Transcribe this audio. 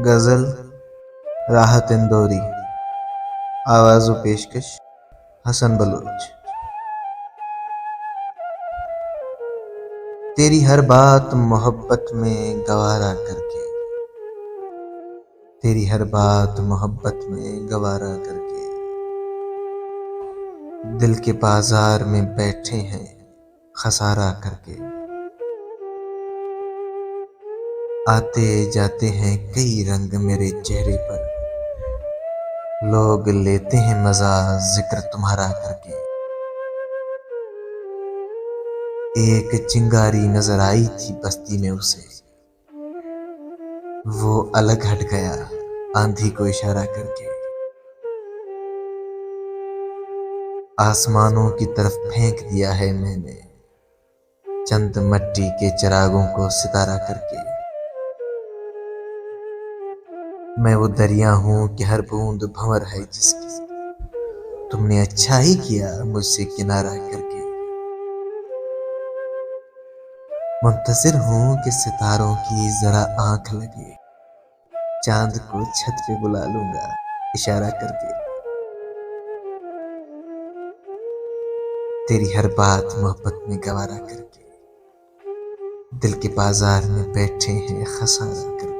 गजल राहत इंदौरी। आवाज़ व पेशकश हसन बलोच। तेरी हर बात मोहब्बत में गवारा करके, तेरी हर बात मोहब्बत में गवारा करके, दिल के बाजार में बैठे हैं खसारा करके। आते जाते हैं कई रंग मेरे चेहरे पर, लोग लेते हैं मजा जिक्र तुम्हारा करके। एक चिंगारी नजर आई थी बस्ती में उसे, वो अलग हट गया आंधी को इशारा करके। आसमानों की तरफ फेंक दिया है मैंने चंद मट्टी के चिरागों को सितारा करके। मैं वो दरिया हूं कि हर बूंद भंवर है जिसकी, तुमने अच्छा ही किया मुझसे किनारा करके। मुंतजिर हूं कि सितारों की जरा आंख लगे, चांद को छत पे बुला लूंगा इशारा करके। तेरी हर बात मोहब्बत में गवारा करके, दिल के बाजार में बैठे हैं खसारा करके।